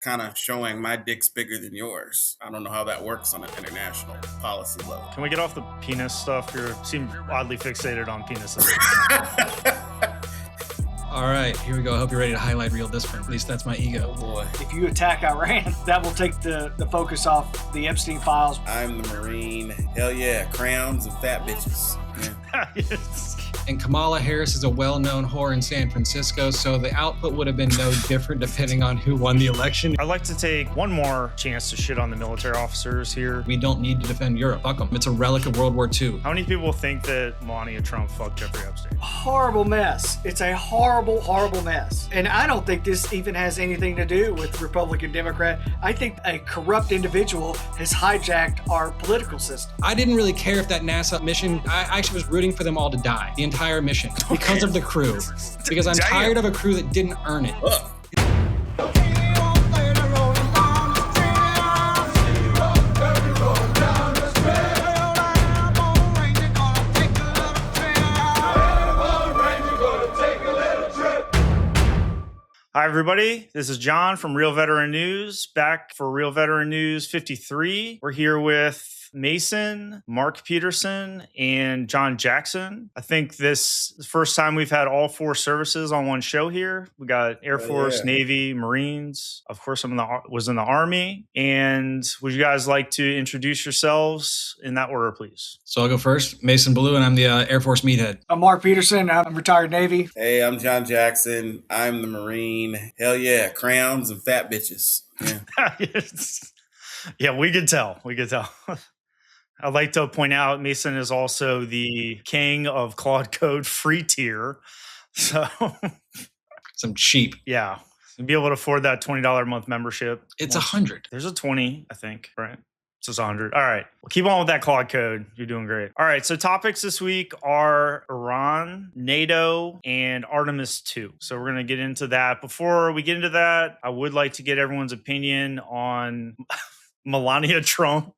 kind of showing my dick's bigger than yours. I don't know how that works on an international policy level. Can we get off the penis stuff? You seem oddly fixated on penises. All right, here we go. I hope you're ready to highlight real this one. At least that's my ego. Oh boy. If you attack Iran, that will take the focus off the Epstein files. I'm the Marine. Hell yeah, crowns and fat bitches. Yeah. Yes. And Kamala Harris is a well-known whore in San Francisco, so the output would have been no different depending on who won the election. I'd like to take one more chance to shit on the military officers here. We don't need to defend Europe. Fuck them. It's a relic of World War II. How many people think that Melania Trump fucked Jeffrey Epstein? Horrible mess. It's a horrible, horrible mess. And I don't think this even has anything to do with Republican, Democrat. I think a corrupt individual has hijacked our political system. I didn't really care if that NASA mission, I actually was rooting for them all to die. The entire mission. Because of the crew. Because I'm tired of a crew that didn't earn it. Ugh. Hi, everybody. This is John from Real Veteran News, back for Real Veteran News 53. We're here with Mason, Mark Peterson, and John Jackson. I think this is the first time we've had all four services on one show here. We got Air Force, Navy, Marines. Of course, was in the Army. And would you guys like to introduce yourselves in that order, please? So I'll go first. Mason Blue, and I'm the Air Force meathead. I'm Mark Peterson. I'm retired Navy. Hey, I'm John Jackson. I'm the Marine. Hell yeah, crowns and fat bitches. Yeah. Yes. Yeah, we could tell. We could tell. I'd like to point out Mason is also the king of Claude Code free tier. So Some cheap. yeah, you'll be able to afford that $20 a month membership. It's 100. There's a 20, I think, right? So it's 100. All right. Well, keep on with that Claude Code. You're doing great. All right. So topics this week are Iran, NATO, and Artemis II. So we're going to get into that. Before we get into that, I would like to get everyone's opinion on Melania Trump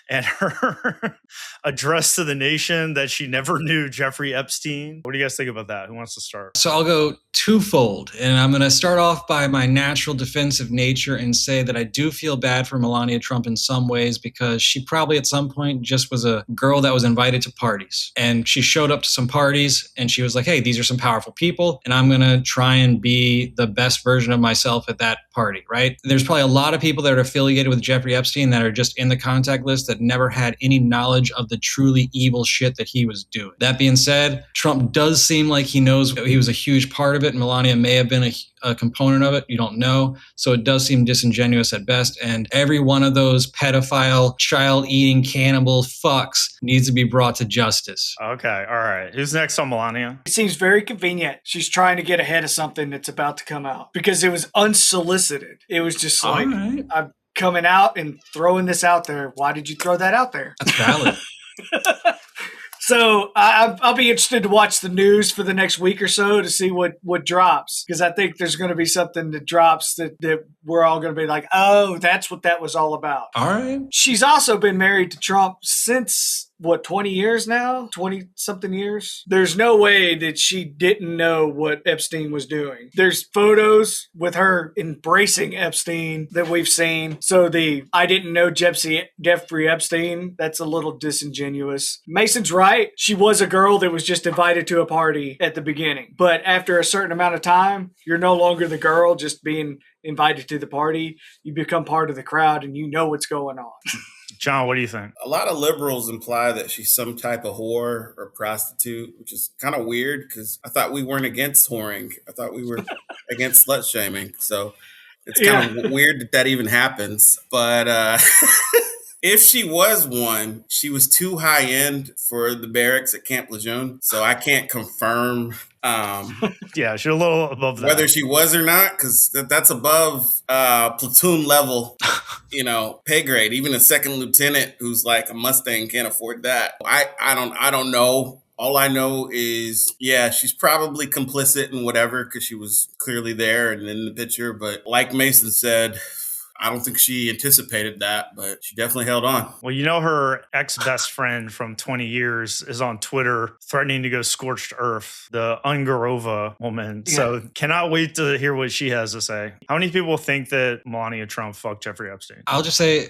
and her address to the nation that she never knew Jeffrey Epstein. What do you guys think about that? Who wants to start? So I'll go twofold, and I'm going to start off by my natural defensive nature and say that I do feel bad for Melania Trump in some ways because she probably at some point just was a girl that was invited to parties. And she showed up to some parties and she was like, hey, these are some powerful people, and I'm going to try and be the best version of myself at that party, right? There's probably a lot of people that are affiliated with Jeffrey Epstein that are just in the contact list that never had any knowledge of the truly evil shit that he was doing. That being said, Trump does seem like he knows he was a huge part of it. Melania may have been a component of it. You don't know. So it does seem disingenuous at best. And every one of those pedophile, child-eating, cannibal fucks needs to be brought to justice. Okay. All right. Who's next on Melania? It seems very convenient. She's trying to get ahead of something that's about to come out because it was unsolicited. It was just like, All right. I'm coming out and throwing this out there. Why did you throw that out there? That's valid. So I'll be interested to watch the news for the next week or so to see what drops, because I think there's going to be something that drops that we're all going to be like, oh, that's what that was all about. All right. She's also been married to Trump since, 20 years now? 20-something years? There's no way that she didn't know what Epstein was doing. There's photos with her embracing Epstein that we've seen. So I didn't know Jeffrey Epstein, that's a little disingenuous. Mason's right. She was a girl that was just invited to a party at the beginning. But after a certain amount of time, you're no longer the girl just being invited to the party. You become part of the crowd and you know what's going on. John, what do you think? A lot of liberals imply that she's some type of whore or prostitute, which is kind of weird because I thought we weren't against whoring. I thought we were against slut shaming. So it's kind of weird that even happens. But if she was one, she was too high end for the barracks at Camp Lejeune. So I can't confirm Yeah, she's a little above that. whether she was or not, because that's above platoon level, pay grade. Even a second lieutenant who's like a Mustang can't afford that. I don't know. All I know is, she's probably complicit in whatever because she was clearly there and in the picture. But like Mason said, I don't think she anticipated that, but she definitely held on. Well, you know, her ex-best friend from 20 years is on Twitter threatening to go scorched earth, the Ungarova woman. Yeah. So cannot wait to hear what she has to say. How many people think that Melania Trump fucked Jeffrey Epstein? I'll just say,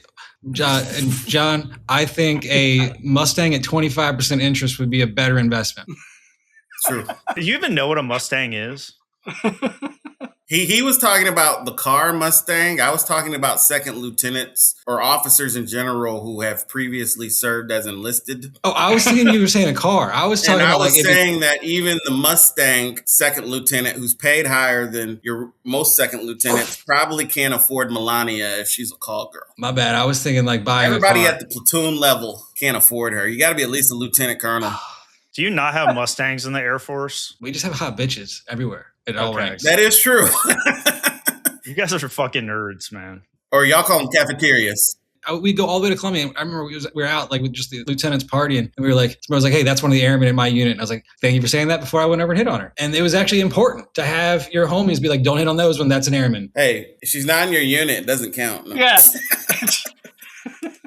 John, I think a Mustang at 25% interest would be a better investment. True. Do you even know what a Mustang is? He was talking about the car Mustang. I was talking about second lieutenants or officers in general who have previously served as enlisted. Oh, I was thinking you were saying a car. I was talking And I about was saying that even the Mustang second lieutenant, who's paid higher than your most second lieutenants, probably can't afford Melania if she's a call girl. My bad. I was thinking like buying Everybody a car. at the platoon level can't afford her. You got to be at least a lieutenant colonel. Do you not have Mustangs in the Air Force? We just have hot bitches everywhere at all Okay. ranks. That is true. You guys are fucking nerds, man. Or y'all call them cafeterias. We go all the way to Columbia. I remember we were out like with just the lieutenants partying, and we were like, somebody was like, "Hey, that's one of the airmen in my unit." And I was like, "Thank you for saying that." Before I went over and hit on her, and it was actually important to have your homies be like, "Don't hit on those when that's an airman." Hey, if she's not in your unit, it doesn't count. No. Yeah.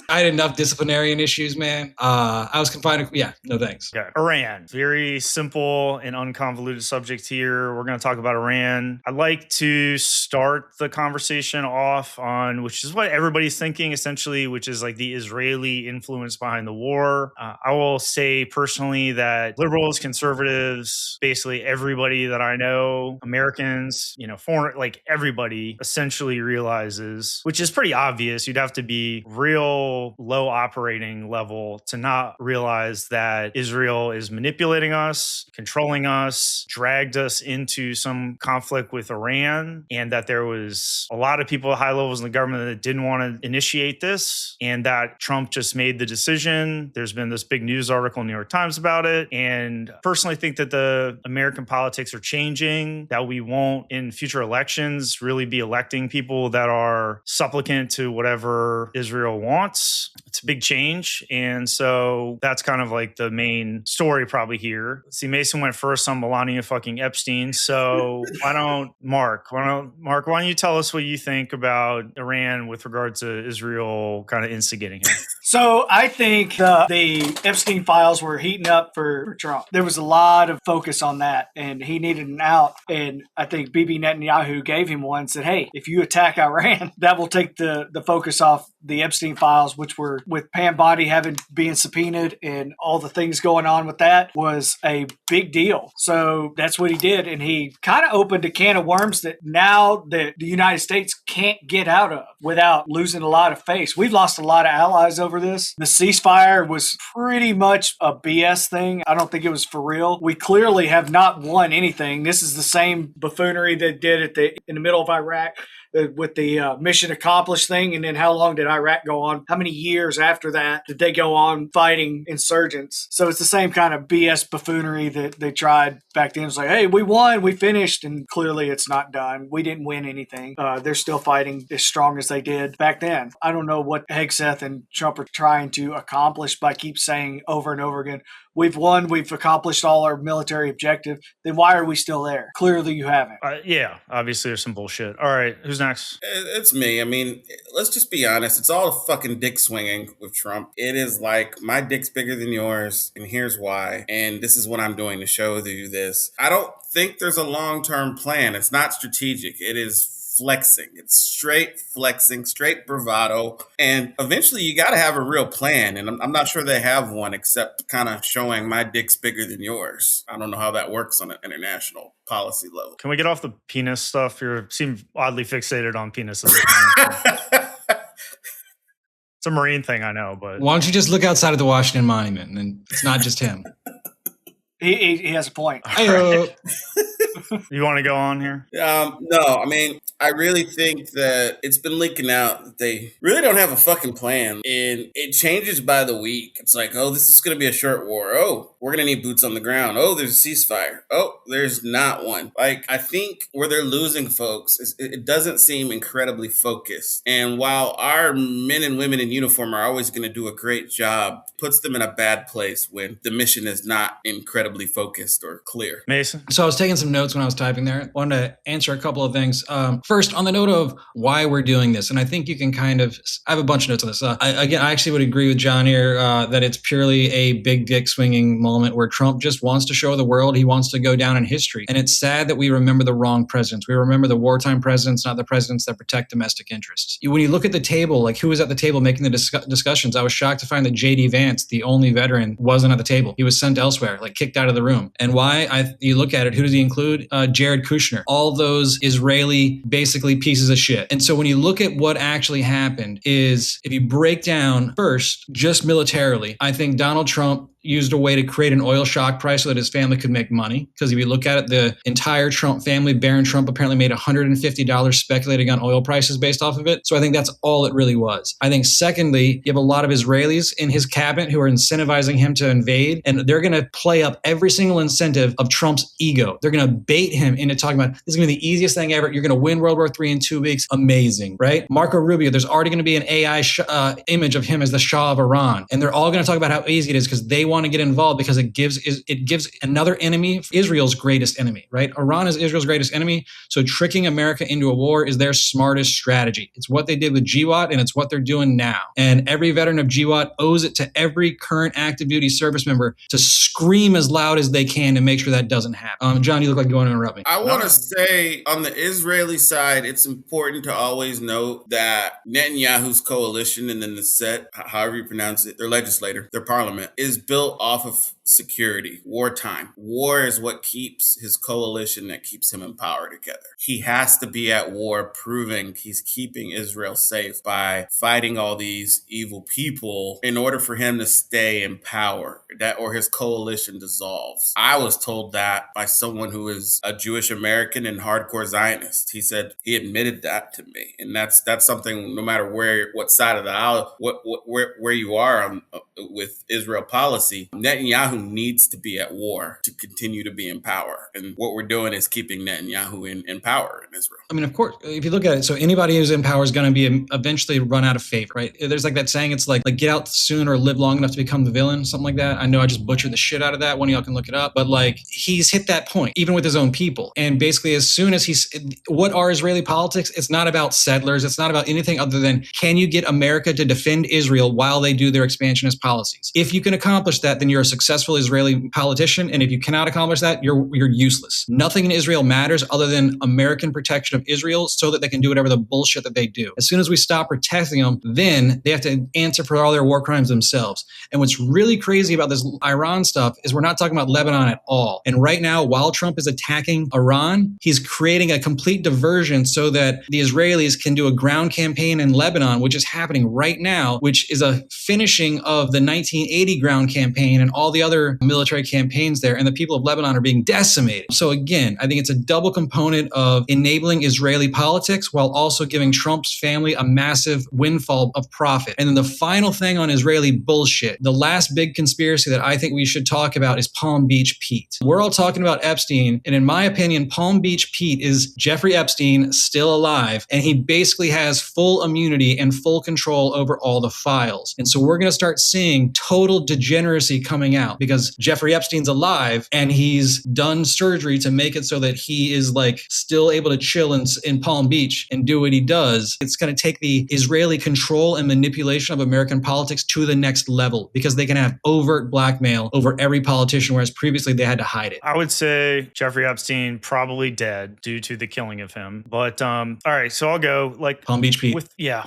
I had enough disciplinarian issues, man. I was confined to, no thanks. Okay. Iran. Very simple and unconvoluted subject here. We're going to talk about Iran. I'd like to start the conversation off on, which is what everybody's thinking essentially, which is like the Israeli influence behind the war. I will say personally that liberals, conservatives, basically everybody that I know, Americans, foreign, like everybody essentially realizes, which is pretty obvious. You'd have to be real low operating level to not realize that Israel is manipulating us, controlling us, dragged us into some conflict with Iran, and that there was a lot of people at high levels in the government that didn't want to initiate this, and that Trump just made the decision. There's been this big news article in the New York Times about it, and personally think that the American politics are changing, that we won't in future elections really be electing people that are supplicant to whatever Israel wants. It's a big change. And so that's kind of like the main story probably here. See, Mason went first on Melania fucking Epstein. So Mark, why don't you tell us what you think about Iran with regard to Israel kind of instigating it? So I think the Epstein files were heating up for Trump. There was a lot of focus on that, and he needed an out. And I think Bibi Netanyahu gave him one and said, hey, if you attack Iran, that will take the focus off the Epstein files, which were with Pam Bondi being subpoenaed and all the things going on with that was a big deal. So that's what he did. And he kind of opened a can of worms that now the United States can't get out of without losing a lot of face. We've lost a lot of allies over this. The ceasefire was pretty much a BS thing. I don't think it was for real. We clearly have not won anything. This is the same buffoonery they did in the middle of Iraq with the mission accomplished thing. And then how long did Iraq go on? How many years after that did they go on fighting insurgents? So it's the same kind of BS buffoonery that they tried back then. It's like, hey, we won, we finished. And clearly it's not done. We didn't win anything. They're still fighting as strong as they did back then. I don't know what Hegseth and Trump are trying to accomplish by keep saying over and over again, we've won, we've accomplished all our military objective. Then why are we still there? Clearly you haven't. Yeah, obviously there's some bullshit. All right, who's next? It's me. I mean, let's just be honest. It's all fucking dick swinging with Trump. It is like, my dick's bigger than yours, and here's why. And this is what I'm doing to show you this. I don't think there's a long-term plan. It's not strategic. It is flexing. It's straight flexing, straight bravado. And eventually you got to have a real plan. And I'm not sure they have one, except kind of showing my dick's bigger than yours. I don't know how that works on an international policy level. Can we get off the penis stuff? You seem oddly fixated on penises. It's a Marine thing, I know, but why don't you just look outside of the Washington Monument, and then it's not just him. He has a point. Right. You want to go on here? No, I mean, I really think that it's been leaking out that they really don't have a fucking plan. And it changes by the week. It's like, oh, this is going to be a short war. Oh, we're going to need boots on the ground. Oh, there's a ceasefire. Oh, there's not one. Like, I think where they're losing folks is it doesn't seem incredibly focused. And while our men and women in uniform are always going to do a great job, it puts them in a bad place when the mission is not incredibly focused or clear. Mason? So I was taking some notes when when I was typing there. I wanted to answer a couple of things. First, on the note of why we're doing this, and I think you can kind of, I have a bunch of notes on this. I actually would agree with John here that it's purely a big dick swinging moment where Trump just wants to show the world he wants to go down in history. And it's sad that we remember the wrong presidents. We remember the wartime presidents, not the presidents that protect domestic interests. When you look at the table, like who was at the table making the discussions, I was shocked to find that J.D. Vance, the only veteran, wasn't at the table. He was sent elsewhere, like kicked out of the room. And why? You look at it, who does he include? Jared Kushner. All those Israeli, basically pieces of shit. And so when you look at what actually happened is, if you break down first, just militarily, I think Donald Trump used a way to create an oil shock price so that his family could make money. Because if you look at it, the entire Trump family, Barron Trump apparently made $150 speculating on oil prices based off of it. So I think that's all it really was. I think secondly, you have a lot of Israelis in his cabinet who are incentivizing him to invade, and they're going to play up every single incentive of Trump's ego. They're going to bait him into talking about, this is going to be the easiest thing ever. You're going to win World War III in 2 weeks. Amazing, right? Marco Rubio, there's already going to be an AI image of him as the Shah of Iran. And they're all going to talk about how easy it is because they want to get involved because it gives another enemy, Israel's greatest enemy, right? Iran is Israel's greatest enemy. So tricking America into a war is their smartest strategy. It's what they did with GWAT and it's what they're doing now. And every veteran of GWAT owes it to every current active duty service member to scream as loud as they can to make sure that doesn't happen. John, you look like you want to interrupt me. I want to say on the Israeli side, it's important to always note that Netanyahu's coalition and then the set, however you pronounce it, their legislature, their parliament, is built off of security, wartime. War is what keeps his coalition, that keeps him in power together. He has to be at war, proving he's keeping Israel safe by fighting all these evil people in order for him to stay in power, that or his coalition dissolves. I was told that by someone who is a Jewish American and hardcore Zionist. He said he admitted that to me, and that's something. No matter what side of the aisle, where you are on, with Israel policy, Netanyahu needs to be at war to continue to be in power. And what we're doing is keeping Netanyahu in power in Israel. I mean, of course, if you look at it, so anybody who's in power is going to be eventually run out of favor, right? There's like that saying, it's like get out soon or live long enough to become the villain, something like that. I know I just butchered the shit out of that. One of y'all can look it up. But like, he's hit that point, even with his own people. And basically, as soon as what are Israeli politics? It's not about settlers. It's not about anything other than, can you get America to defend Israel while they do their expansionist policies? If you can accomplish that, then you're a successful Israeli politician. And if you cannot accomplish that, you're useless. Nothing in Israel matters other than American protection of Israel so that they can do whatever the bullshit that they do. As soon as we stop protecting them, then they have to answer for all their war crimes themselves. And what's really crazy about this Iran stuff is we're not talking about Lebanon at all. And right now, while Trump is attacking Iran, he's creating a complete diversion so that the Israelis can do a ground campaign in Lebanon, which is happening right now, which is a finishing of the 1980 ground campaign and all the other military campaigns there. And the people of Lebanon are being decimated. So again, I think it's a double component of enabling Israeli politics while also giving Trump's family a massive windfall of profit. And then the final thing on Israeli bullshit, the last big conspiracy that I think we should talk about is Palm Beach Pete. We're all talking about Epstein. And in my opinion, Palm Beach Pete is Jeffrey Epstein still alive. And he basically has full immunity and full control over all the files. And so we're going to start seeing total degeneracy coming out because Jeffrey Epstein's alive and he's done surgery to make it so that he is like still able to chill in Palm Beach and do what he does. It's going to take the Israeli control and manipulation of American politics to the next level because they can have overt blackmail over every politician, whereas previously they had to hide it. I would say Jeffrey Epstein probably dead due to the killing of him. But all right, so I'll go like Palm Beach Pete.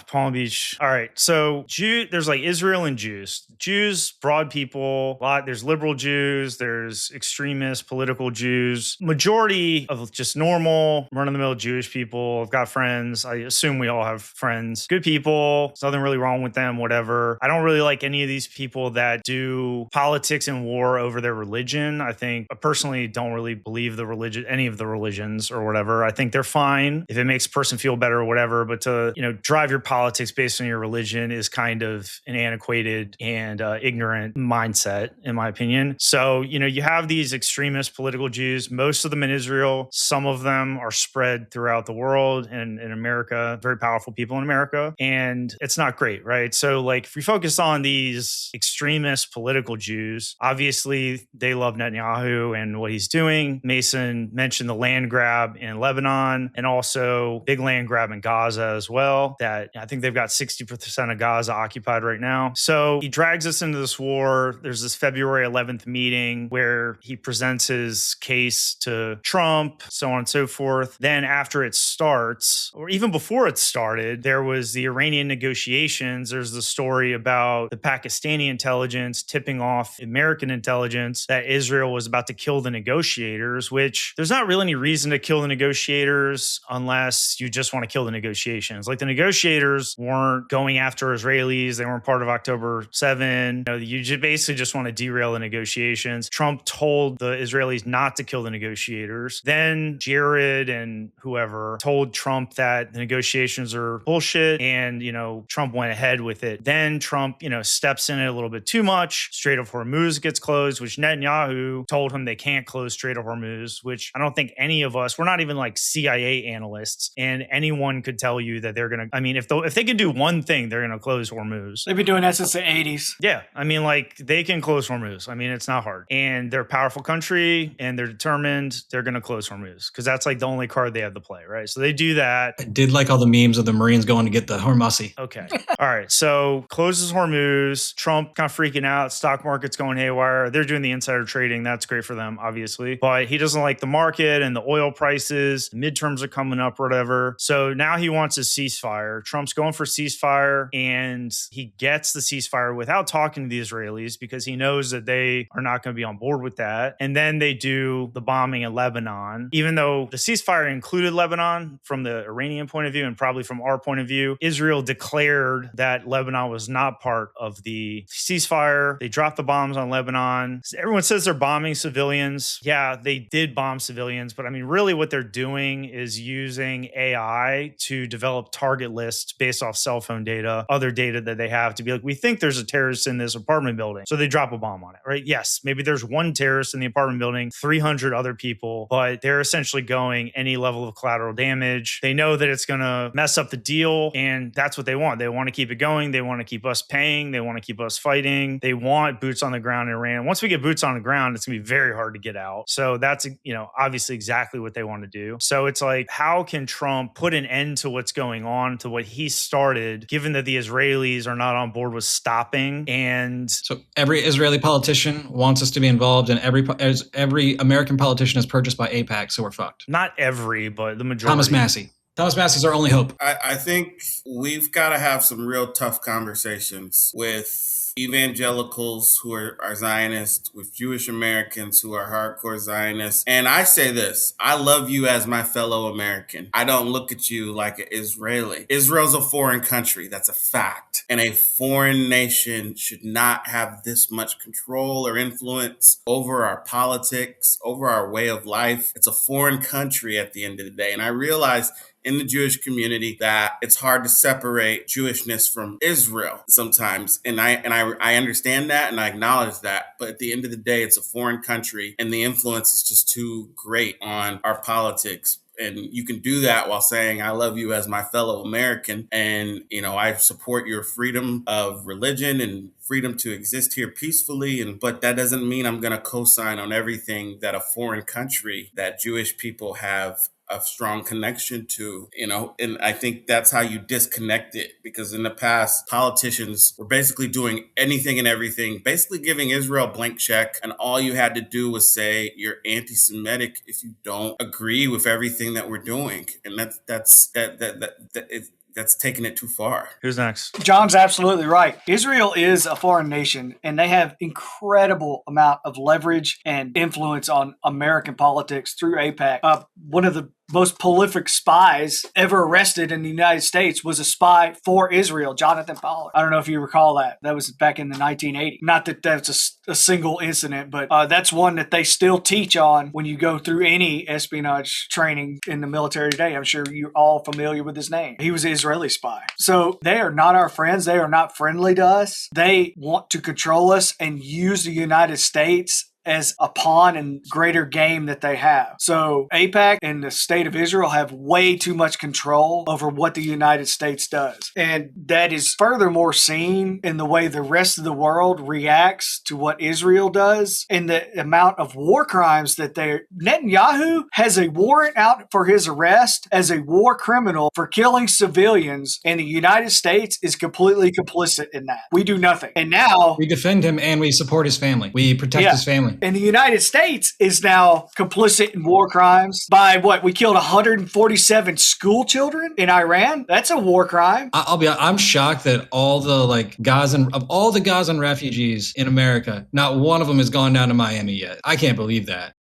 Palm Beach. All right, so there's like Israel and Jews. Jews, broad people, there's liberal Jews, there's extremist political Jews. Majority of just normal, run-of-the-mill Jewish people. I've got friends. I assume we all have friends. Good people. There's nothing really wrong with them, whatever. I don't really like any of these people that do politics and war over their religion. I personally don't really believe any of the religions or whatever. I think they're fine if it makes a person feel better or whatever, but to, drive your politics based on your religion is kind of an antiquated and ignorant mindset, in my opinion. So, you have these extremist political Jews, most of them in Israel, some of them are spread throughout the world and in America, very powerful people in America. And it's not great, right? So like if we focus on these extremist political Jews, obviously they love Netanyahu and what he's doing. Mason mentioned the land grab in Lebanon and also big land grab in Gaza as well, that I think they've got 60% of Gaza occupied right now. So he drags us into this war. There's this February 11th meeting where he presents his case to Trump, so on and so forth. Then after it starts, or even before it started, there was the Iranian negotiations. There's the story about the Pakistani intelligence tipping off American intelligence that Israel was about to kill the negotiators, which there's not really any reason to kill the negotiators unless you just want to kill the negotiations. Like the negotiators weren't going after Israelis. They weren't part of October 7. You basically just want to derail the negotiations. Trump told the Israelis not to kill the negotiators. Then Jared and whoever told Trump that the negotiations are bullshit, and Trump went ahead with it. Then Trump steps in it a little bit too much. Strait of Hormuz gets closed, which Netanyahu told him they can't close Strait of Hormuz, which I don't think any of us, we're not even like CIA analysts, and anyone could tell you that they're gonna, if they can do one thing, they're gonna close Hormuz. They've been doing that since the 80s. Yeah, they can close Hormuz. It's not hard, and they're a powerful country and they're determined. They're gonna close Hormuz because that's like the only card they have to play, right? So they do that. I did like all the memes of the Marines going to get the Hormuzzi. Okay. All right. So closes Hormuz. Trump kind of freaking out. Stock market's going haywire. They're doing the insider trading. That's great for them, obviously. But he doesn't like the market and the oil prices. Midterms are coming up or whatever. So now he wants a ceasefire. Trump's going for ceasefire, and he gets the ceasefire without talking to the Israelis because he knows that they are not going to be on board with that. And then they do the bombing in Lebanon. Even though the ceasefire included Lebanon from the Iranian point of view and probably from our point of view, Israel declared that Lebanon was not part of the ceasefire. They dropped the bombs on Lebanon. Everyone says they're bombing civilians. Yeah, they did bomb civilians, but really what they're doing is using AI to develop target lists based off cell phone data, other data that they have to be like, we think there's a terrorist in this apartment building. So they drop a bomb on it, right? Yes, maybe there's one terrorist in the apartment building, 300 other people, but they're essentially going any level of collateral damage. They know that it's going to mess up the deal, and that's what they want. They want to keep it going. They want to keep us paying. They want to keep us fighting. They want boots on the ground in Iran. Once we get boots on the ground, it's going to be very hard to get out. So that's, obviously exactly what they want to do. So it's like, how can Trump put an end to what's going on, to what he started, given that the Israelis are not on board with stopping? And so every Israeli politician wants us to be involved, and every American politician is purchased by AIPAC, so we're fucked. Not every, but the majority. Thomas Massey. Thomas Massey's our only hope. I think we've got to have some real tough conversations with evangelicals who are Zionists, with Jewish Americans who are hardcore Zionists. And I say this, I love you as my fellow American. I don't look at you like an Israeli. Israel's a foreign country. That's a fact. And a foreign nation should not have this much control or influence over our politics, over our way of life. It's a foreign country at the end of the day. And I realize in the Jewish community that it's hard to separate Jewishness from Israel sometimes. And I understand that and I acknowledge that. But at the end of the day, it's a foreign country and the influence is just too great on our politics. And you can do that while saying, I love you as my fellow American. And, I support your freedom of religion and freedom to exist here peacefully. But that doesn't mean I'm going to co-sign on everything that a foreign country that Jewish people have a strong connection to, and I think that's how you disconnect it, because in the past, politicians were basically doing anything and everything, basically giving Israel a blank check. And all you had to do was say you're anti-Semitic if you don't agree with everything that we're doing. And that's taking it too far. Who's next? John's absolutely right. Israel is a foreign nation, and they have incredible amount of leverage and influence on American politics through AIPAC. One of the most prolific spies ever arrested in the United States was a spy for Israel, Jonathan Pollard. I don't know if you recall that. That was back in the 1980s. Not that that's a single incident, but that's one that they still teach on when you go through any espionage training in the military today. I'm sure you're all familiar with his name. He was an Israeli spy. So they are not our friends. They are not friendly to us. They want to control us and use the United States as a pawn in greater game that they have. So AIPAC and the state of Israel have way too much control over what the United States does. And that is furthermore seen in the way the rest of the world reacts to what Israel does and the amount of war crimes that Netanyahu has a warrant out for his arrest as a war criminal for killing civilians, and the United States is completely complicit in that. We do nothing. And now we defend him and we support his family. We protect his family. And the United States is now complicit in war crimes by what? We killed 147 school children in Iran. That's a war crime. I'm shocked that all the Gazan refugees in America, not one of them has gone down to Miami yet. I can't believe that.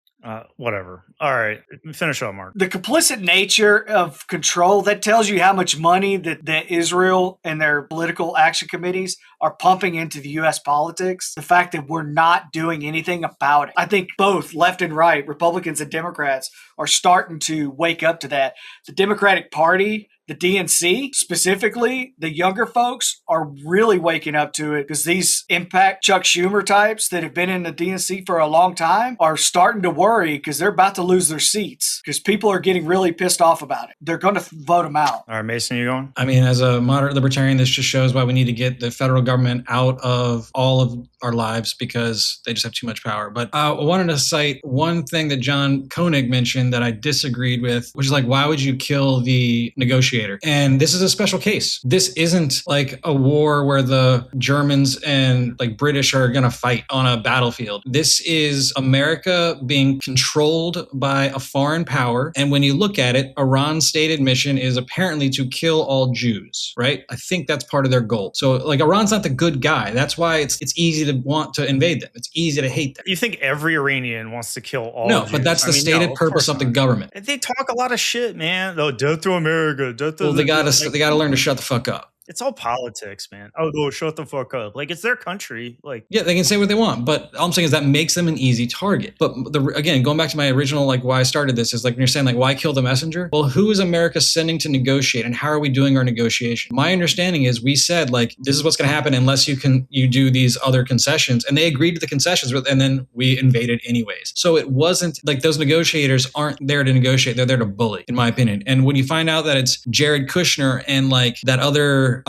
Whatever. All right. Finish up, Mark. The complicit nature of control, that tells you how much money that Israel and their political action committees are pumping into the U.S. politics. The fact that we're not doing anything about it. I think both left and right, Republicans and Democrats, are starting to wake up to that. The Democratic Party, the DNC, specifically, the younger folks are really waking up to it because these impact Chuck Schumer types that have been in the DNC for a long time are starting to worry because they're about to lose their seats because people are getting really pissed off about it. They're going to vote them out. All right, Mason, you going? I mean, as a moderate libertarian, this just shows why we need to get the federal government out of all of our lives because they just have too much power. But I wanted to cite one thing that John Koenig mentioned that I disagreed with, which is like, why would you kill the negotiator? And this is a special case. This isn't like a war where the Germans and like British are going to fight on a battlefield. This is America being controlled by a foreign power. And when you look at it, Iran's stated mission is apparently to kill all Jews, right? I think that's part of their goal. So like Iran's not the good guy. That's why it's easy to want to invade them. It's easy to hate them. You think every Iranian wants to kill all No, Jews? but that's the stated purpose of the government. They talk a lot of shit, man. Oh, death to America. Well, they got to learn to shut the fuck up. It's all politics, man. Oh, no, shut the fuck up. Like, it's their country. Like, yeah, they can say what they want, but all I'm saying is that makes them an easy target. But again, going back to my original, like why I started this is like when you're saying like why kill the messenger? Well, who is America sending to negotiate, and how are we doing our negotiation? My understanding is we said like this is what's going to happen unless you do these other concessions, and they agreed to the concessions, and then we invaded anyways. So it wasn't like those negotiators aren't there to negotiate; they're there to bully, in my opinion. And when you find out that it's Jared Kushner and like that other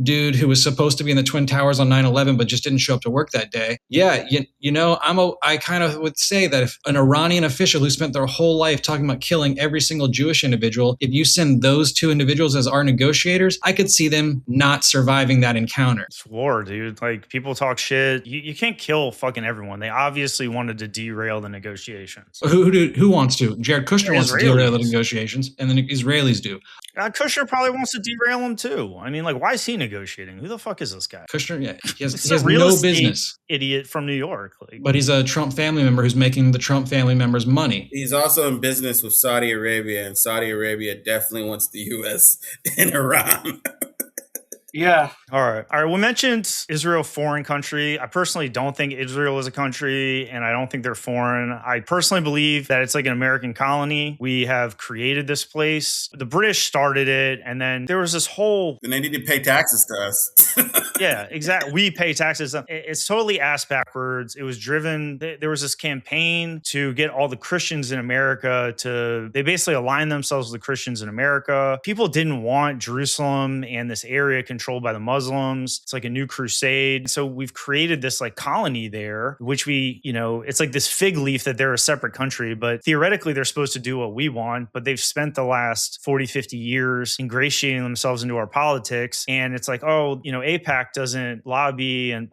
dude who was supposed to be in the Twin Towers on 9/11 but just didn't show up to work that day. Yeah, I kind of would say that if an Iranian official who spent their whole life talking about killing every single Jewish individual, if you send those two individuals as our negotiators, I could see them not surviving that encounter. It's war, dude. Like people talk shit. You can't kill fucking everyone. They obviously wanted to derail the negotiations. Who wants to? Jared Kushner wants to derail the negotiations, and the Israelis do. Kushner probably wants to derail them too. I mean, like, why is he negotiating? Who the fuck is this guy? Kushner, yeah, he has no business. Idiot from New York. Like, but he's a Trump family member who's making the Trump family members money. He's also in business with Saudi Arabia, and Saudi Arabia definitely wants the U.S. in Iran. Yeah. All right. We mentioned Israel, foreign country. I personally don't think Israel is a country, and I don't think they're foreign. I personally believe that it's like an American colony. We have created this place. The British started it, and then there was this whole... And they need to pay taxes to us. Yeah, exactly. We pay taxes. It's totally ass backwards. It was driven... There was this campaign to get all the Christians in America to... They basically aligned themselves with the Christians in America. People didn't want Jerusalem and this area controlled by the Muslims. It's like a new crusade. So we've created this like colony there, which we, it's like this fig leaf that they're a separate country, but theoretically they're supposed to do what we want, but they've spent the last 40, 50 years ingratiating themselves into our politics. And it's like, AIPAC doesn't lobby, and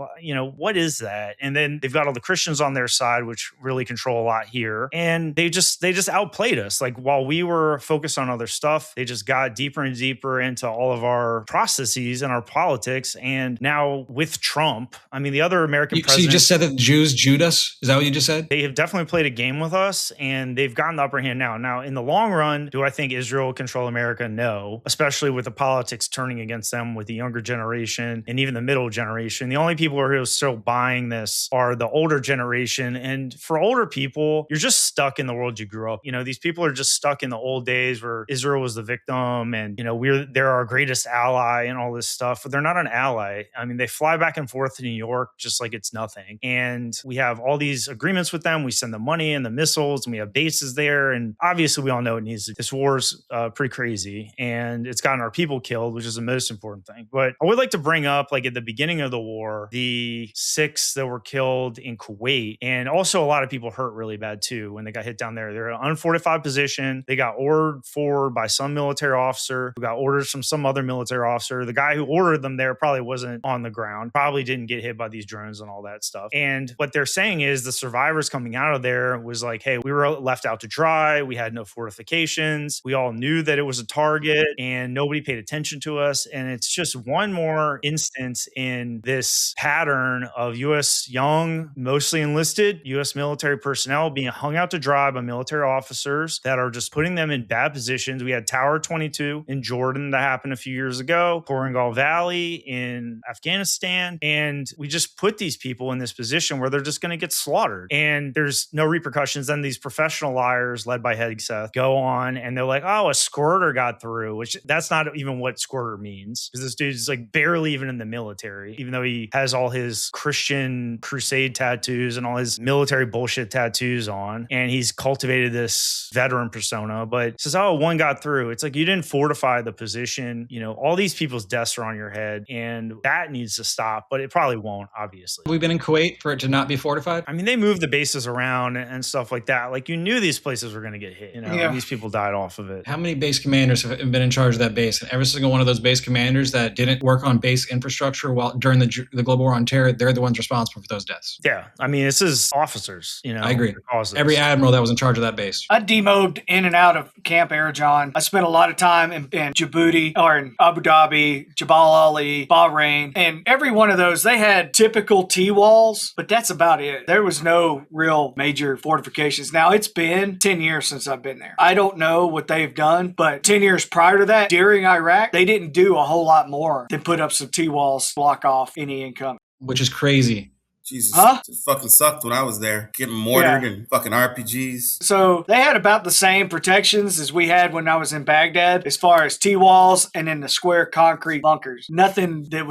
what is that? And then they've got all the Christians on their side, which really control a lot here, and they just outplayed us. Like, while we were focused on other stuff, they just got deeper and deeper into all of our processes and our politics. And now with Trump, I mean, the other American presidents. So you just said that Jews Jewed us? Is that what you just said? They have definitely played a game with us, and they've gotten the upper hand now. Now, in the long run, do I think Israel will control America? No, especially with the politics turning against them with the younger generation and even the middle generation. The only people who are still buying this are the older generation. And for older people, you're just stuck in the world you grew up. These people are just stuck in the old days where Israel was the victim and, they're our greatest ally and all this stuff. But they're not an ally. I mean, they fly back and forth to New York just like it's nothing. And we have all these agreements with them. We send the money and the missiles, and we have bases there. And obviously, we all know it needs to. This war's pretty crazy, and it's gotten our people killed, which is the most important thing. But I would like to bring up, like, at the beginning of the war, the 6 that were killed in Kuwait, and also a lot of people hurt really bad too when they got hit down there. They're in an unfortified position. They got ordered forward by some military officer who got orders from some other military officer. The guy who ordered them there probably wasn't on the ground, probably didn't get hit by these drones and all that stuff. And what they're saying is the survivors coming out of there was like, hey, we were left out to dry. We had no fortifications. We all knew that it was a target and nobody paid attention to us. And it's just one more instance in this pattern of U.S. young, mostly enlisted U.S. military personnel being hung out to dry by military officers that are just putting them in bad positions. We had Tower 22 in Jordan that happened a few years ago, Korangal Valley in Afghanistan. And we just put these people in this position where they're just going to get slaughtered. And there's no repercussions. Then these professional liars led by Hegseth go on and they're like, oh, a squirter got through, which that's not even what squirter means. Because this dude's like barely even in the military, even though he has all his Christian crusade tattoos and all his military bullshit tattoos on. And he's cultivated this veteran persona, but says, oh, one got through. It's like, you didn't fortify the position. All these people's deaths are on your head, and that needs to stop, but it probably won't, obviously. Have we been in Kuwait for it to not be fortified? I mean, they moved the bases around and stuff like that. Like, you knew these places were going to get hit, and these people died off of it. How many base commanders have been in charge of that base? And every single one of those base commanders that didn't work on base infrastructure during the global war on terror, they're the ones responsible for those deaths. Yeah. I mean, this is officers, I agree. Every admiral that was in charge of that base. I demobbed in and out of Camp Arajan. I spent a lot of time in Djibouti or in Abu Dhabi, Jabal Ali, Bahrain, and every one of those, they had typical T-walls, but that's about it. There was no real major fortifications. Now, it's been 10 years since I've been there. I don't know what they've done, but 10 years prior to that, during Iraq, they didn't do a whole lot more than put up some T-walls to block off any income. Which is crazy. Jesus, it fucking sucked when I was there. Getting mortared and fucking RPGs. So they had about the same protections as we had when I was in Baghdad, as far as T-walls and then the square concrete bunkers. Nothing that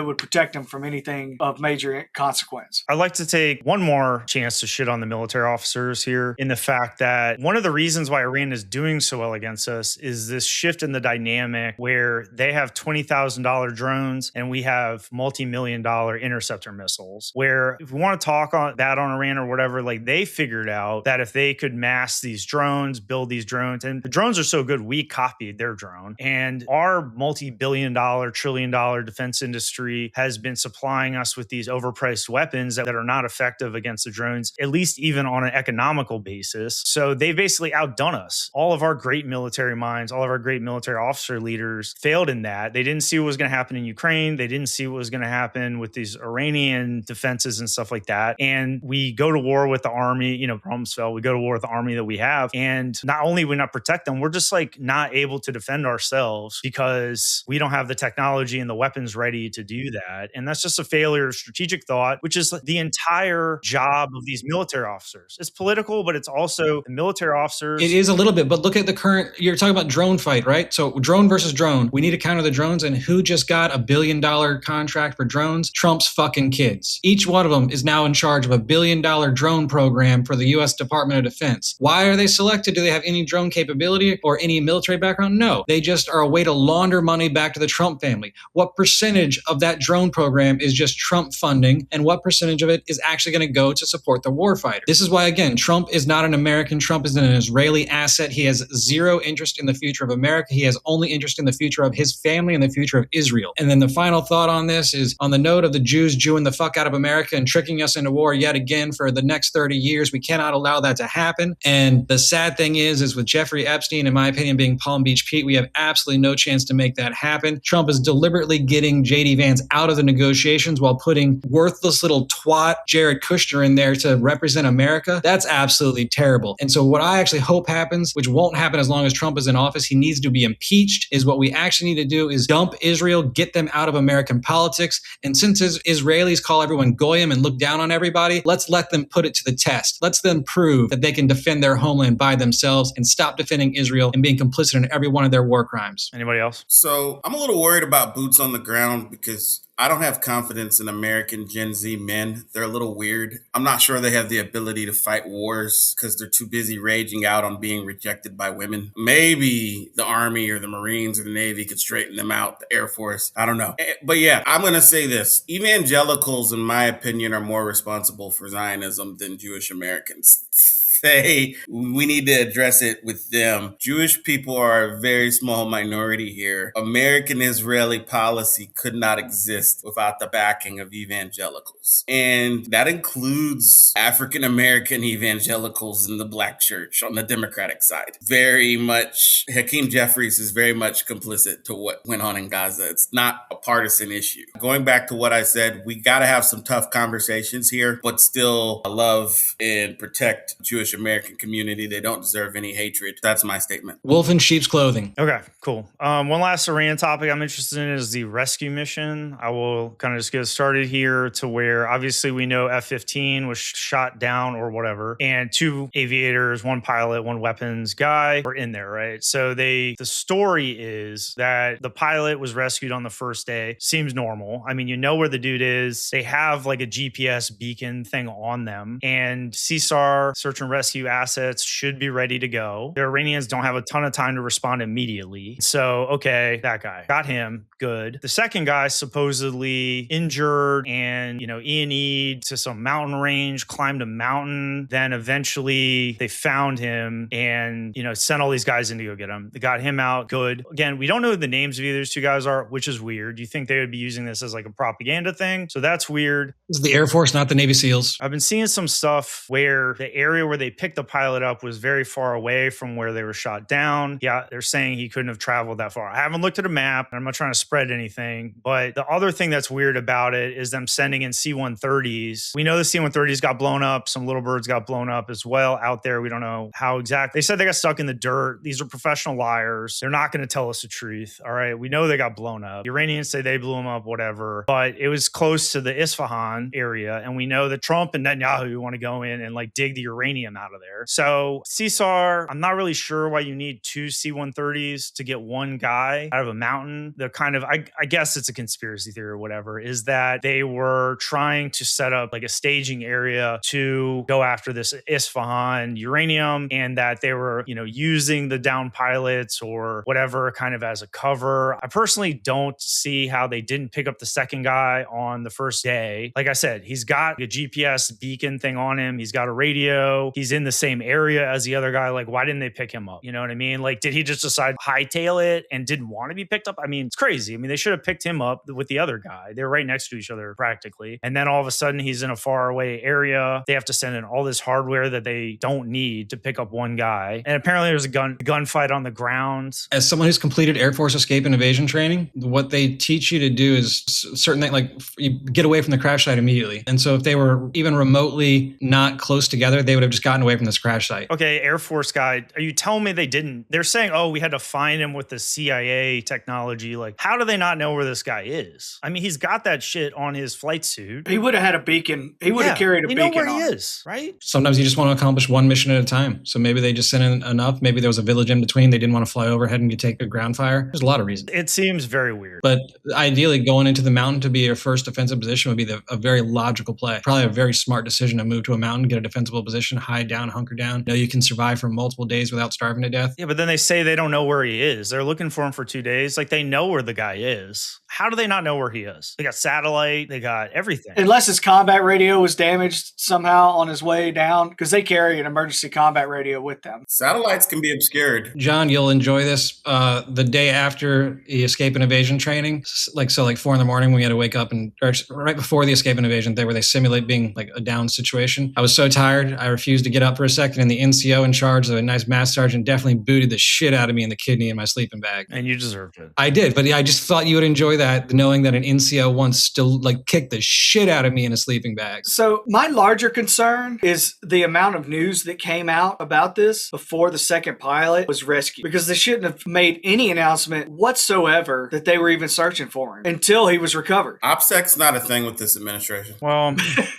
would protect them from anything of major consequence. I'd like to take one more chance to shit on the military officers here, in the fact that one of the reasons why Iran is doing so well against us is this shift in the dynamic where they have $20,000 drones and we have multi-million-dollar interceptor missiles, where if we want to talk bad on Iran or whatever, like, they figured out that if they could mass these drones, build these drones, and the drones are so good, we copied their drone. And our multi-billion-dollar, trillion-dollar defense industry has been supplying us with these overpriced weapons that are not effective against the drones, at least even on an economical basis. So they basically outdone us. All of our great military minds, all of our great military officer leaders failed in that. They didn't see what was going to happen in Ukraine. They didn't see what was going to happen with these Iranian defenses and stuff like that. And we go to war with the army, Rumsfeld, we go to war with the army that we have. And not only we not protect them, we're just like not able to defend ourselves because we don't have the technology and the weapons ready to do that. And that's just a failure of strategic thought, which is the entire job of these military officers. It's political, but it's also the military officers. It is a little bit, but look at the current, you're talking about drone fight, right? So drone versus drone. We need to counter the drones. And who just got $1 billion contract for drones? Trump's fucking kids. Each one one of them is now in charge of $1 billion drone program for the U.S. Department of Defense. Why are they selected? Do they have any drone capability or any military background? No. They just are a way to launder money back to the Trump family. What percentage of that drone program is just Trump funding, and what percentage of it is actually going to go to support the warfighter? This is why, again, Trump is not an American. Trump is an Israeli asset. He has zero interest in the future of America. He has only interest in the future of his family and the future of Israel. And then the final thought on this is on the note of the Jews Jewing the fuck out of America and tricking us into war yet again for the next 30 years. We cannot allow that to happen. And the sad thing is with Jeffrey Epstein, in my opinion, being Palm Beach Pete, we have absolutely no chance to make that happen. Trump is deliberately getting J.D. Vance out of the negotiations while putting worthless little twat Jared Kushner in there to represent America. That's absolutely terrible. And so what I actually hope happens, which won't happen as long as Trump is in office, he needs to be impeached, is what we actually need to do is dump Israel, get them out of American politics. And since Israelis call everyone goyim and look down on everybody, let's let them put it to the test. Let's them prove that they can defend their homeland by themselves and stop defending Israel and being complicit in every one of their war crimes. Anybody else? So I'm a little worried about boots on the ground because I don't have confidence in American Gen Z men. They're a little weird. I'm not sure they have the ability to fight wars because they're too busy raging out on being rejected by women. Maybe the Army or the Marines or the Navy could straighten them out, the Air Force. I don't know. But yeah, I'm going to say this. Evangelicals, in my opinion, are more responsible for Zionism than Jewish Americans. We need to address it with them. Jewish people are a very small minority here. American Israeli policy could not exist without the backing of evangelicals. And that includes African American evangelicals in the Black church on the Democratic side. Very much, Hakeem Jeffries is very much complicit to what went on in Gaza. It's not a partisan issue. Going back to what I said, we got to have some tough conversations here, but still love and protect Jewish American community. They don't deserve any hatred. That's my statement. Wolf in sheep's clothing. Okay, cool. One last Iran topic I'm interested in is the rescue mission. I will kind of just get started here to where obviously we know F-15 was shot down or whatever, and 2 aviators, 1 pilot, 1 weapons guy were in there, right? So the story is that the pilot was rescued on the first day. Seems normal. I mean, you know where the dude is. They have like a GPS beacon thing on them, and CSAR, search and rescue assets, should be ready to go. The Iranians don't have a ton of time to respond immediately. So, okay, that guy. Got him. Good. The second guy supposedly injured and, E&E'd to some mountain range, climbed a mountain. Then eventually they found him and, sent all these guys in to go get him. They got him out. Good. Again, we don't know who the names of either of those 2 guys are, which is weird. You think they would be using this as like a propaganda thing? So that's weird. This is the Air Force, not the Navy SEALs. I've been seeing some stuff where the area where they picked the pilot up was very far away from where they were shot down. Yeah, they're saying he couldn't have traveled that far. I haven't looked at a map. I'm not trying to spread anything. But the other thing that's weird about it is them sending in C-130s. We know the C-130s got blown up. Some little birds got blown up as well out there. We don't know how exactly. They said they got stuck in the dirt. These are professional liars. They're not going to tell us the truth. All right. We know they got blown up. The Iranians say they blew them up, whatever. But it was close to the Isfahan area. And we know that Trump and Netanyahu want to go in and like dig the uranium out of there. So CSAR, I'm not really sure why you need 2 C-130s to get 1 guy out of a mountain. They're kind of, I guess it's a conspiracy theory or whatever, is that they were trying to set up like a staging area to go after this Isfahan uranium, and that they were, using the down pilots or whatever kind of as a cover. I personally don't see how they didn't pick up the second guy on the first day. Like I said, he's got a GPS beacon thing on him. He's got a radio. He's in the same area as the other guy. Like, why didn't they pick him up? You know what I mean? Like, did he just decide to hightail it and didn't want to be picked up? I mean, it's crazy. I mean, they should have picked him up with the other guy. They're right next to each other practically. And then all of a sudden he's in a far away area. They have to send in all this hardware that they don't need to pick up 1 guy. And apparently there's a gunfight on the ground. As someone who's completed Air Force escape and evasion training, what they teach you to do is certain things, like you get away from the crash site immediately. And so if they were even remotely not close together, they would have just gotten away from this crash site. Okay, Air Force guy, are you telling me they didn't? They're saying, oh, we had to find him with the CIA technology. Like, how do they not know where this guy is? I mean, he's got that shit on his flight suit. He would have had a beacon. He would have carried a beacon. They know where on he him. is, right? Sometimes you just want to accomplish one mission at a time. So maybe they just sent in enough. Maybe there was a village in between. They didn't want to fly overhead and take a ground fire. There's a lot of reasons. It seems very weird. But ideally, going into the mountain to be your first defensive position would be a very logical play. Probably a very smart decision to move to a mountain, get a defensible position, hide down, hunker down. Know you can survive for multiple days without starving to death. Yeah, but then they say they don't know where he is. They're looking for him for 2 days. Like, they know where the guy is. How do they not know where he is? They got satellite. They got everything. Unless his combat radio was damaged somehow on his way down, because they carry an emergency combat radio with them. Satellites can be obscured. John, you'll enjoy this. The day after the escape and evasion training, like 4 a.m, when we had to wake up, and right before the escape and evasion thing, where they simulate being like a down situation. I was so tired, I refused to get up for a second, and the NCO in charge, a nice mass sergeant, definitely booted the shit out of me in the kidney in my sleeping bag. And you deserved it. I did, but I just thought you would enjoy that, knowing that an NCO once still kicked the shit out of me in a sleeping bag. So my larger concern is the amount of news that came out about this before the second pilot was rescued, because they shouldn't have made any announcement whatsoever that they were even searching for him until he was recovered. OPSEC's not a thing with this administration. Well,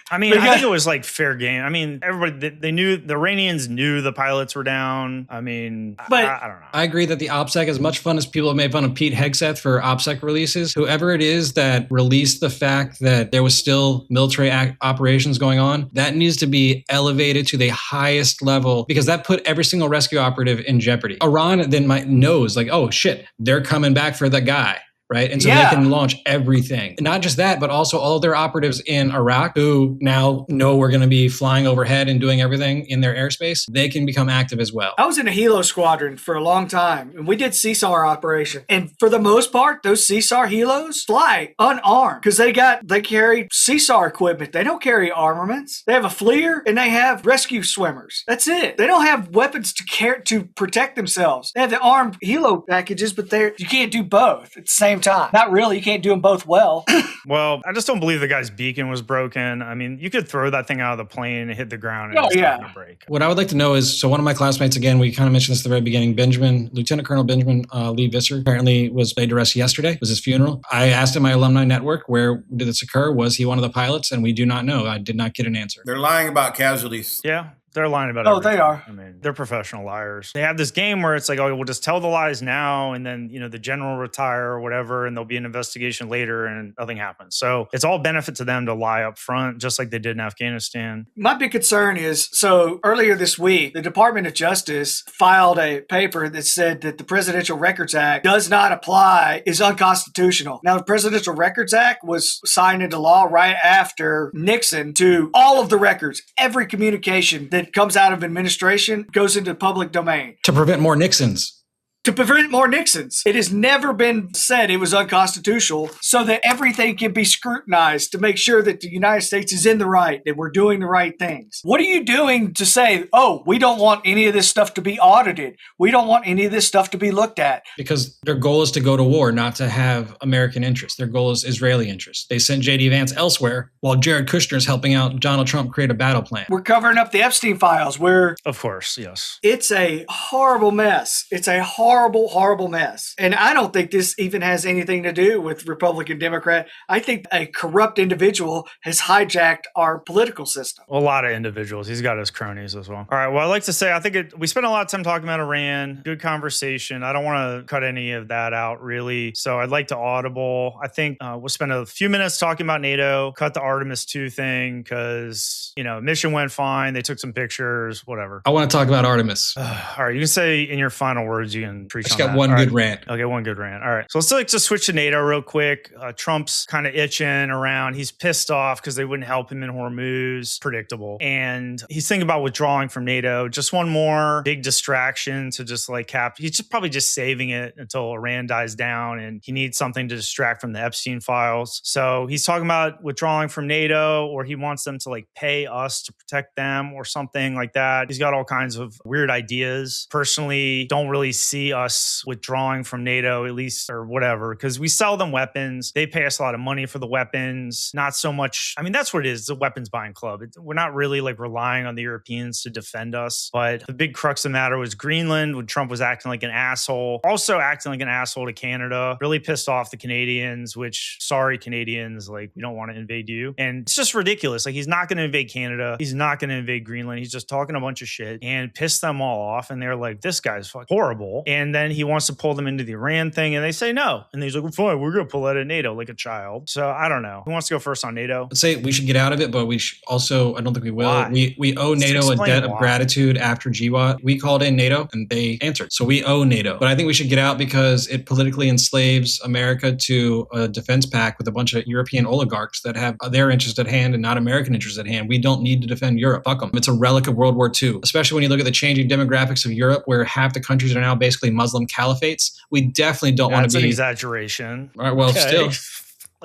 I mean, I think it was like fair game. I mean, everybody, they knew, the Iranians knew the pilots were down. I mean, but I don't know. I agree that the OPSEC, as much fun as people have made fun of Pete Hegseth for OPSEC releases, whoever it is that released the fact that there was still military operations going on, that needs to be elevated to the highest level, because that put every single rescue operative in jeopardy. Iran then knows, like, oh shit, they're coming back for the guy. Right. And so they can launch everything. Not just that, but also all of their operatives in Iraq who now know we're going to be flying overhead and doing everything in their airspace. They can become active as well. I was in a helo squadron for a long time, and we did CSAR operation. And for the most part, those CSAR helos fly unarmed because they carry CSAR equipment. They don't carry armaments. They have a FLIR and they have rescue swimmers. That's it. They don't have weapons to protect themselves. They have the armed helo packages, but you can't do both at the same time. Not really. You can't do them both well. Well, I just don't believe the guy's beacon was broken. I mean, you could throw that thing out of the plane and hit the ground and it's not going to break. What I would like to know is, so one of my classmates, again, we kind of mentioned this at the very beginning, Lieutenant Colonel Benjamin Lee Visser, apparently was laid to rest yesterday. It was his funeral. I asked in my alumni network, where did this occur? Was he one of the pilots? And we do not know. I did not get an answer. They're lying about casualties. Yeah. They're lying about everything. They are. I mean, they're professional liars. They have this game where it's like, oh, we'll just tell the lies now, and then, the general retire or whatever, and there'll be an investigation later, and nothing happens. So it's all benefit to them to lie up front, just like they did in Afghanistan. My big concern is, so earlier this week, the Department of Justice filed a paper that said that the Presidential Records Act does not apply, is unconstitutional. Now, the Presidential Records Act was signed into law right after Nixon to all of the records, every communication that comes out of administration goes into public domain. To prevent more Nixons. To prevent more Nixons. It has never been said it was unconstitutional, so that everything can be scrutinized to make sure that the United States is in the right, that we're doing the right things. What are you doing to say, oh, we don't want any of this stuff to be audited? We don't want any of this stuff to be looked at? Because their goal is to go to war, not to have American interests. Their goal is Israeli interests. They sent J.D. Vance elsewhere while Jared Kushner is helping out Donald Trump create a battle plan. We're covering up the Epstein files. Of course, yes. It's a horrible mess. It's a horrible mess. And I don't think this even has anything to do with Republican, Democrat. I think a corrupt individual has hijacked our political system. A lot of individuals. He's got his cronies as well. All right. Well, I'd like to say, I think we spent a lot of time talking about Iran. Good conversation. I don't want to cut any of that out, really. So I'd like to audible. I think we'll spend a few minutes talking about NATO, cut the Artemis II thing, because, mission went fine. They took some pictures, whatever. I want to talk about Artemis. All right. You can say in your final words, you can preach on that. Got one good rant. Okay, one good rant. All right. So let's just switch to NATO real quick. Trump's kind of itching around. He's pissed off because they wouldn't help him in Hormuz. Predictable. And he's thinking about withdrawing from NATO. Just one more big distraction to just he's probably just saving it until Iran dies down, and he needs something to distract from the Epstein files. So he's talking about withdrawing from NATO, or he wants them to pay us to protect them or something like that. He's got all kinds of weird ideas. Personally, don't really see see us withdrawing from NATO, at least, or whatever, because we sell them weapons. They pay us a lot of money for the weapons. Not so much. I mean, that's what it is. It's a weapons buying club. We're not really like relying on the Europeans to defend us. But the big crux of the matter was Greenland, when Trump was acting like an asshole, also acting like an asshole to Canada, really pissed off the Canadians, which, sorry, Canadians, like, we don't want to invade you. And it's just ridiculous. Like, he's not going to invade Canada. He's not going to invade Greenland. He's just talking a bunch of shit and pissed them all off. And they're like, this guy's fucking horrible. And then he wants to pull them into the Iran thing. And they say no. And he's like, well, fine, we're going to pull out of NATO like a child. So I don't know. Who wants to go first on NATO? Let's say we should get out of it, but we should also, I don't think we will. Why? We owe NATO a debt why. of gratitude after GWAT. We called in NATO and they answered. So we owe NATO. But I think we should get out because it politically enslaves America to a defense pact with a bunch of European oligarchs that have their interest at hand and not American interests at hand. We don't need to defend Europe. Fuck them. It's a relic of World War II, especially when you look at the changing demographics of Europe, where half the countries are now basically Muslim caliphates. We definitely don't want to be an exaggeration. All right, well, still.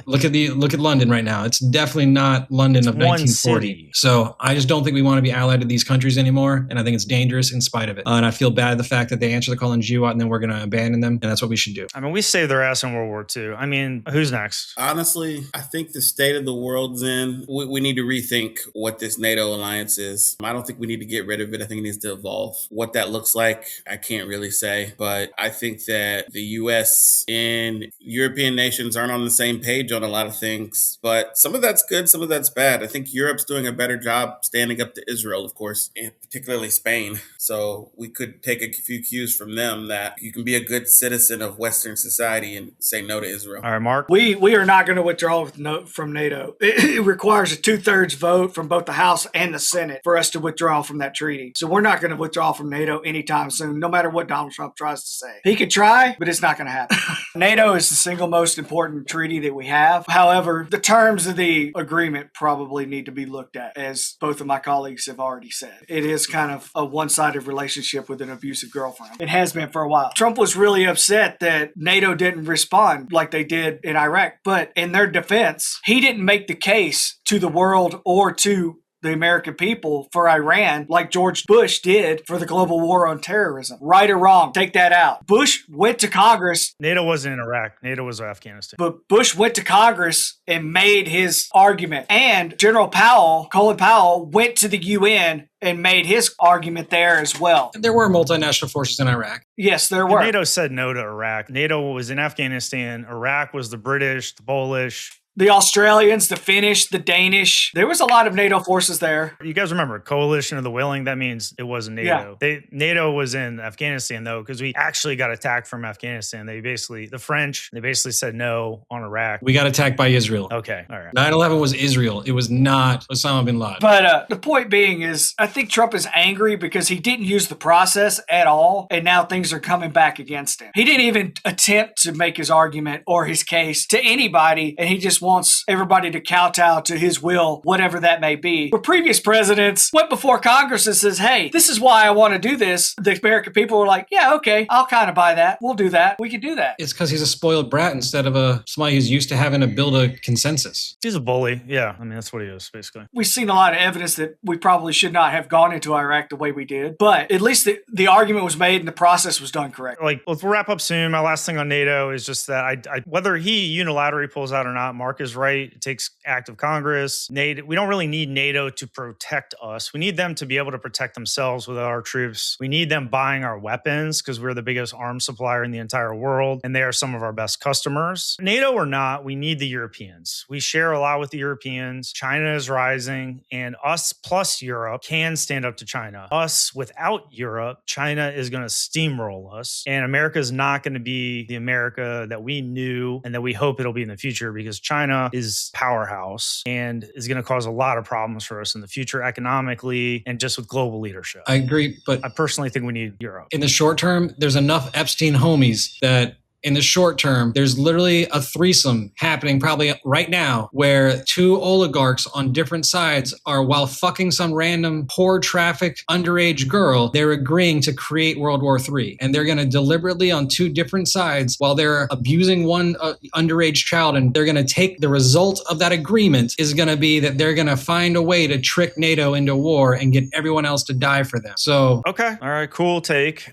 Look at London right now. It's definitely not London of 1940. So I just don't think we want to be allied to these countries anymore. And I think it's dangerous in spite of it. And I feel bad the fact that they answer the call in GWAT and then we're going to abandon them. And that's what we should do. I mean, we saved their ass in World War II. I mean, who's next? Honestly, I think the state of the world's in. We need to rethink what this NATO alliance is. I don't think we need to get rid of it. I think it needs to evolve. What that looks like, I can't really say. But I think that the U.S. and European nations aren't on the same page on a lot of things, but some of that's good, some of that's bad. I think Europe's doing a better job standing up to Israel, of course, and particularly Spain. So we could take a few cues from them that you can be a good citizen of Western society and say no to Israel. All right, Mark. We are not going to withdraw from NATO. It requires a 2/3 vote from both the House and the Senate for us to withdraw from that treaty. So we're not going to withdraw from NATO anytime soon, no matter what Donald Trump tries to say. He could try, but it's not going to happen. NATO is the single most important treaty that we have. However, the terms of the agreement probably need to be looked at, as both of my colleagues have already said. It is kind of a one-sided relationship with an abusive girlfriend. It has been for a while. Trump was really upset that NATO didn't respond like they did in Iraq, but in their defense, he didn't make the case to the world or to the American people for Iran like George Bush did for the global war on terrorism. Right or wrong, take that out. Bush went to Congress. NATO wasn't in Iraq. NATO was Afghanistan. But Bush went to Congress and made his argument. And General Powell, Colin Powell, went to the UN and made his argument there as well. There were multinational forces in Iraq. Yes, there were. NATO said no to Iraq. NATO was in Afghanistan. Iraq was the British, the Polish, the Australians, the Finnish, the Danish. There was a lot of NATO forces there. You guys remember Coalition of the Willing? That means it wasn't NATO. Yeah. NATO was in Afghanistan, though, because we actually got attacked from Afghanistan. The French said no on Iraq. We got attacked by Israel. Okay, all right. 9/11 was Israel. It was not Osama bin Laden. But the point being is, I think Trump is angry because he didn't use the process at all, and now things are coming back against him. He didn't even attempt to make his argument or his case to anybody, and he just wants everybody to kowtow to his will, whatever that may be. Where previous presidents went before Congress and says, hey, this is why I want to do this. The American people were like, yeah, okay, I'll kind of buy that. We'll do that. We can do that. It's because he's a spoiled brat instead of somebody who's used to having to build a consensus. He's a bully. Yeah, I mean, that's what he is, basically. We've seen a lot of evidence that we probably should not have gone into Iraq the way we did, but at least the argument was made and the process was done correctly. Like, let's wrap up soon. My last thing on NATO is just that whether he unilaterally pulls out or not, Mark is right. It takes act of Congress. NATO, we don't really need NATO to protect us. We need them to be able to protect themselves with our troops. We need them buying our weapons because we're the biggest arms supplier in the entire world, and they are some of our best customers. NATO or not, we need the Europeans. We share a lot with the Europeans. China is rising, and us plus Europe can stand up to China. Us without Europe, China is going to steamroll us, and America is not going to be the America that we knew and that we hope it'll be in the future, because China is powerhouse and is going to cause a lot of problems for us in the future economically and just with global leadership. I agree, but I personally think we need Europe. In the short term, there's enough Epstein homies that in the short term, there's literally a threesome happening probably right now where two oligarchs on different sides are, while fucking some random poor trafficked underage girl, they're agreeing to create World War III. And they're going to deliberately on two different sides while they're abusing one underage child. And they're going to take the result of that agreement is going to be that they're going to find a way to trick NATO into war and get everyone else to die for them. So, okay. All right. Cool take.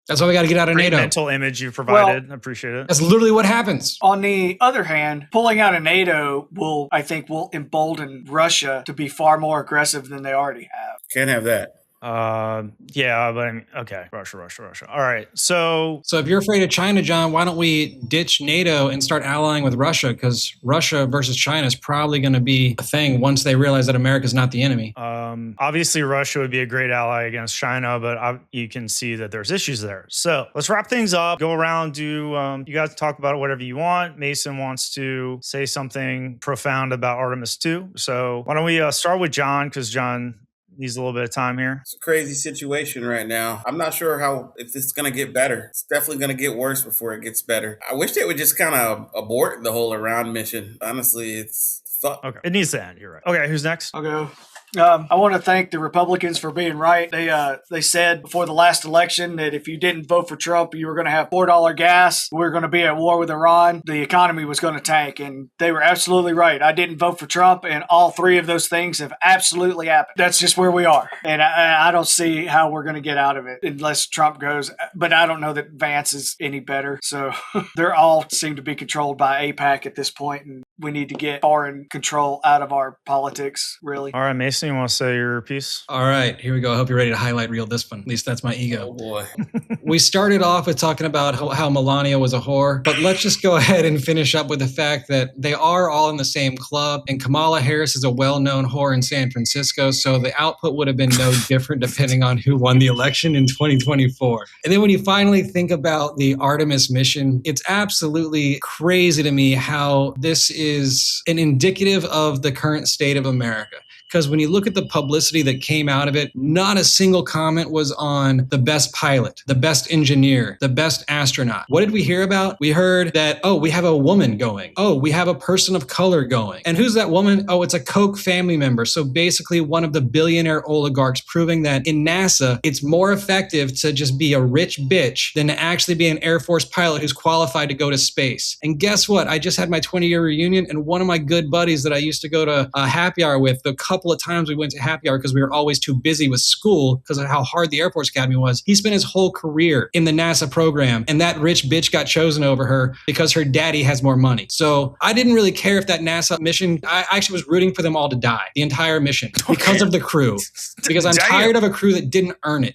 That's why we got to get out of Great NATO. mental image you provided. Appreciate it. That's literally what happens. On the other hand, pulling out of NATO will embolden Russia to be far more aggressive than they already have. Can't have that. Yeah, but I mean, okay, Russia. All right, so if you're afraid of China, John, why don't we ditch NATO and start allying with Russia? Because Russia versus China is probably going to be a thing once they realize that America's not the enemy. Obviously, Russia would be a great ally against China, but you can see that there's issues there. So let's wrap things up. Go around, you guys talk about whatever you want. Mason wants to say something profound about Artemis II. So why don't we start with John, because John needs a little bit of time here. It's a crazy situation right now. I'm not sure if it's going to get better. It's definitely going to get worse before it gets better. I wish they would just kind of abort the whole Iran mission. Honestly, it's fuck. Okay, it needs to end. You're right. Okay, who's next? I'll go. I want to thank the Republicans for being right. They said before the last election that if you didn't vote for Trump, you were going to have $4 gas. We were going to be at war with Iran. The economy was going to tank, and they were absolutely right. I didn't vote for Trump, and all three of those things have absolutely happened. That's just where we are, and I don't see how we're going to get out of it unless Trump goes. But I don't know that Vance is any better. So they're all seem to be controlled by AIPAC at this point, and we need to get foreign control out of our politics, really. All right, Mason, you want to say your piece? All right, here we go. I hope you're ready to highlight reel this one. At least that's my ego. Oh, boy. We started off with talking about how Melania was a whore, but let's just go ahead and finish up with the fact that they are all in the same club, and Kamala Harris is a well-known whore in San Francisco, so the output would have been no different depending on who won the election in 2024. And then when you finally think about the Artemis mission, it's absolutely crazy to me how this is an indicative of the current state of America. Because when you look at the publicity that came out of it, not a single comment was on the best pilot, the best engineer, the best astronaut. What did we hear about? We heard that, oh, we have a woman going. Oh, we have a person of color going. And who's that woman? Oh, it's a Koch family member. So basically one of the billionaire oligarchs, proving that in NASA, it's more effective to just be a rich bitch than to actually be an Air Force pilot who's qualified to go to space. And guess what? I just had my 20-year reunion, and one of my good buddies that I used to go to a happy hour with, the couple of times we went to happy hour because we were always too busy with school because of how hard the Air Force Academy was. He spent his whole career in the NASA program, and that rich bitch got chosen over her because her daddy has more money. So I didn't really care if that NASA mission, I actually was rooting for them all to die, the entire mission, because of the crew. Because I'm tired of a crew that didn't earn it.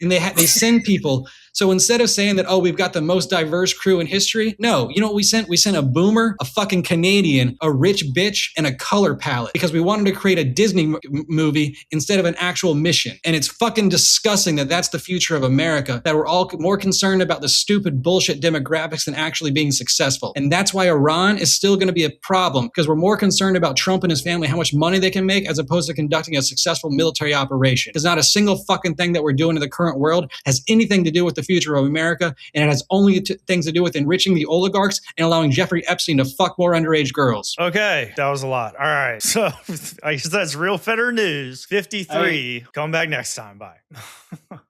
And they send people. So instead of saying that, oh, we've got the most diverse crew in history, no, you know what we sent? We sent a boomer, a fucking Canadian, a rich bitch, and a color palette because we wanted to create a Disney movie instead of an actual mission. And it's fucking disgusting that that's the future of America, that we're all more concerned about the stupid bullshit demographics than actually being successful. And that's why Iran is still going to be a problem, because we're more concerned about Trump and his family, how much money they can make, as opposed to conducting a successful military operation. Because not a single fucking thing that we're doing in the current world has anything to do with the future of America, and it has only things to do with enriching the oligarchs and allowing Jeffrey Epstein to fuck more underage girls. Okay, that was a lot. All right, so I guess that's real Federer news. 53. Come back next time. Bye.